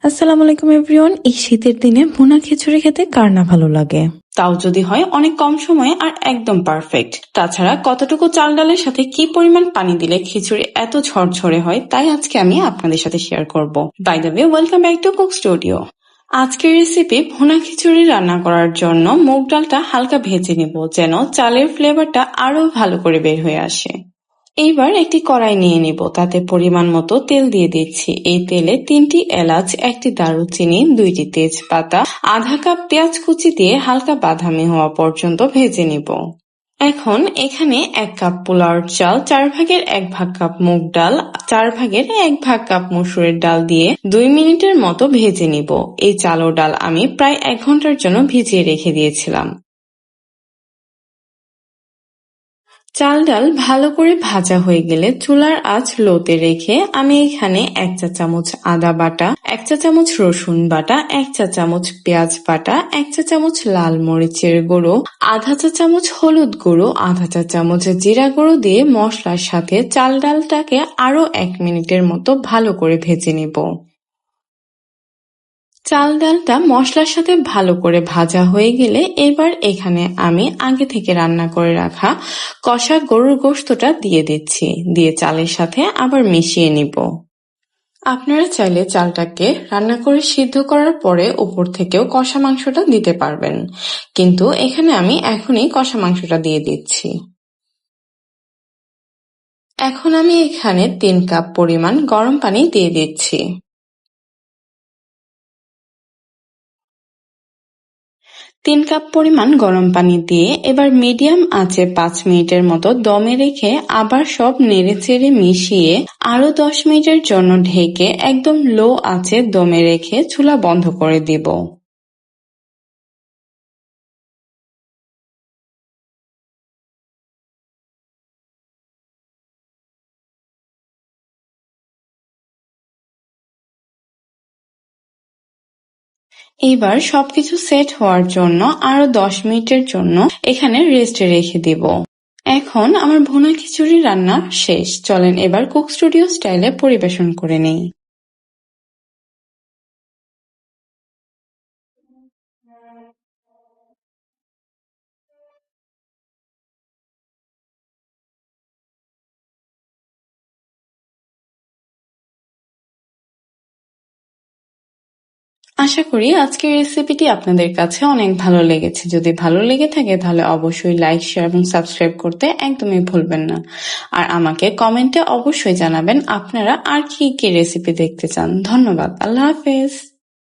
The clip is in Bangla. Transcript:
আসসালামু আলাইকুম এভরিওয়ান। এই শীতের দিনে ভুনা খিচুড়ি খেতে কার না ভালো লাগে, তাও যদি হয় অনেক কম সময়ে আর একদম পারফেক্ট। তাছাড়া কতটুকু চাল ডালের সাথে কি পরিমাণ পানি দিলে খিচুড়ি এত ঝরঝরে হয়, তাই আজকে আমি আপনাদের সাথে শেয়ার করব। By the way, welcome back to cook studio. আজকের রেসিপি ভুনা খিচুড়ি রান্না করার জন্য মুগ ডালটা হালকা ভেজে নিব, যেন চালের ফ্লেভারটা আরো ভালো করে বের হয়ে আসে। এইবার একটি কড়াই নিয়ে নিব, তাতে পরিমাণ মতো তেল দিয়ে দিচ্ছি। এই তেলে 3টি এলাচ, 1টি দারুচিনি, 2টি তেজপাতা, আধা কাপ পেঁয়াজ কুচি দিয়ে হালকা বাদামি হওয়া পর্যন্ত ভেজে নিব। এখন এখানে 1 কাপ পোলাওর চাল, 4 ভাগের 1 ভাগ কাপ মুগ ডাল, 4 ভাগের 1 ভাগ কাপ মসুরের ডাল দিয়ে 2 মিনিটের মতো ভেজে নিব। এই চাল ও ডাল আমি প্রায় 1 ঘন্টার জন্য ভিজিয়ে রেখে দিয়েছিলাম। চাল ডাল ভালো করে ভাজা হয়ে গেলে চুলার আঁচ লোতে রেখে আমি এখানে 1 চা চামচ আদা বাটা, 1 চা চামচ রসুন বাটা, 1 চা চামচ পেঁয়াজ বাটা, 1 চা চামচ লাল মরিচের গুঁড়ো, আধা চা চামচ হলুদ গুঁড়ো, আধা চা চামচ জিরা গুঁড়ো দিয়ে মশলার সাথে চাল ডালটাকে আরো 1 মিনিটের মতো ভালো করে ভেজে নিব। চাল ডালটা মশলার সাথে ভালো করে ভাজা হয়ে গেলে এবার এখানে আমি আগে থেকে রান্না করে রাখা কষা গরুর গোশতটা দিয়ে দিচ্ছি, দিয়ে চালের সাথে আবার মিশিয়ে নিব। আপনারা চাইলে চালটাকে রান্না করে সিদ্ধ করার পরে উপর থেকেও কষা মাংসটা দিতে পারবেন, কিন্তু এখানে আমি এখনই কষা মাংসটা দিয়ে দিচ্ছি। এখন আমি এখানে 3 কাপ পরিমাণ গরম পানি দিয়ে দিচ্ছি। 3 কাপ পরিমাণ গরম পানি দিয়ে এবার মিডিয়াম আঁচে 5 মিনিটের মতো দমে রেখে আবার সব নেড়েচেড়ে মিশিয়ে আরো 10 মিনিটের জন্য ঢেকে একদম লো আঁচে দমে রেখে চুলা বন্ধ করে দিব। এইবার সবকিছু সেট হওয়ার জন্য আরো 10 মিনিটের জন্য এখানে রেস্টে রেখে দিব। এখন আমার ভুনা খিচুড়ি রান্না শেষ। চলেন এবার কুক স্টুডিও স্টাইলে পরিবেশন করে নেই। আশা করি আজকের রেসিপিটি আপনাদের কাছে অনেক ভালো লেগেছে। যদি ভালো লেগে থাকে তাহলে অবশ্যই লাইক, শেয়ার এবং সাবস্ক্রাইব করতে একদমই ভুলবেন না। আর আমাকে কমেন্টে অবশ্যই জানাবেন আপনারা আর কি কি রেসিপি দেখতে চান। ধন্যবাদ। আল্লাহ হাফেজ।